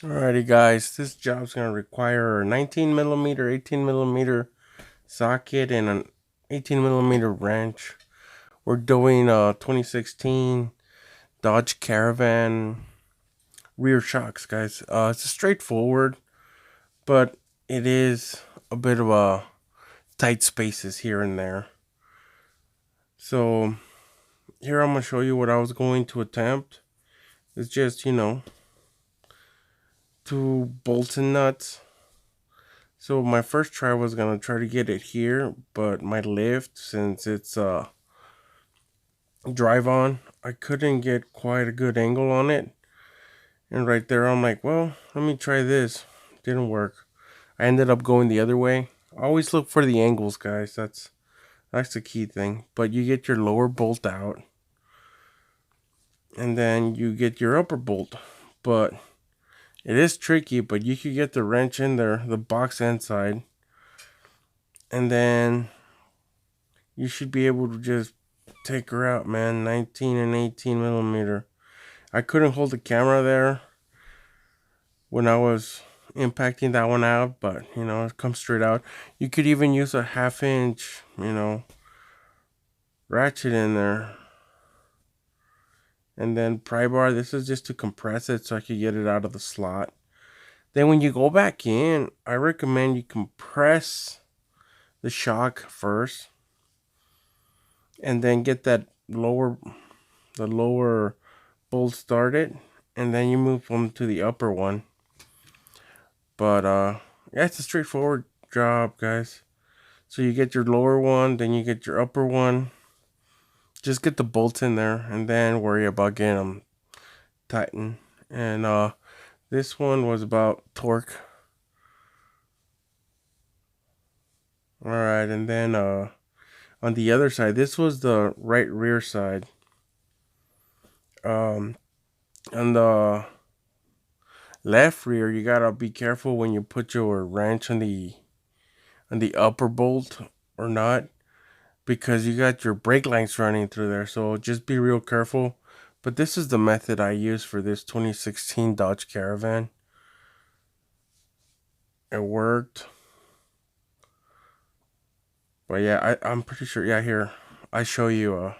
Alrighty guys, this job's going to require a 19 millimeter, 18 millimeter socket and an 18 millimeter wrench. We're doing a 2016 Dodge Caravan rear shocks, guys. It's a straightforward, but it is a bit of a tight spaces here and there. So here I'm going to show you what I was going to attempt. It's just, two bolts and nuts. So my first try was gonna try to get it here, but my lift, since it's drive on, I couldn't get quite a good angle on it. And right there I'm like, well, let me try this. Didn't work. I ended up going the other way. Always look for the angles, guys. That's the key thing. But you get your lower bolt out, and then you get your upper bolt. But it is tricky, but you could get the wrench in there, the box inside, and then you should be able to just take her out, man. 19 and 18 millimeter. I couldn't hold the camera there when I was impacting that one out, but it comes straight out. You could even use a 1/2 inch, ratchet in there. And then pry bar, this is just to compress it so I could get it out of the slot. Then when you go back in, I recommend you compress the shock first and then get the lower bolt started, and then you move on to the upper one. But yeah, it's a straightforward job, guys. So you get your lower one, then you get your upper one. Just get the bolts in there and then worry about getting them tightened. And this one was about torque. Alright, and then on the other side, this was the right rear side. On the left rear, you gotta be careful when you put your wrench on the upper bolt or not, because you got your brake lines running through there. So just be real careful. But this is the method I use for this 2016 Dodge Caravan. It worked. But yeah, I'm pretty sure. Yeah, here I show you.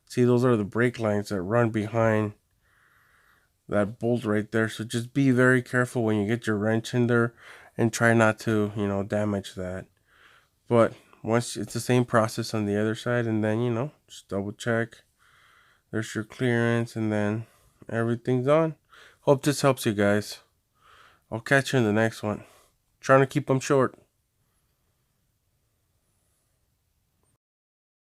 See, those are the brake lines that run behind that bolt right there. So just be very careful when you get your wrench in there and try not to, damage that. But once it's the same process on the other side, and then just double check. There's your clearance, and then everything's on. Hope this helps you guys. I'll catch you in the next one. Trying to keep them short.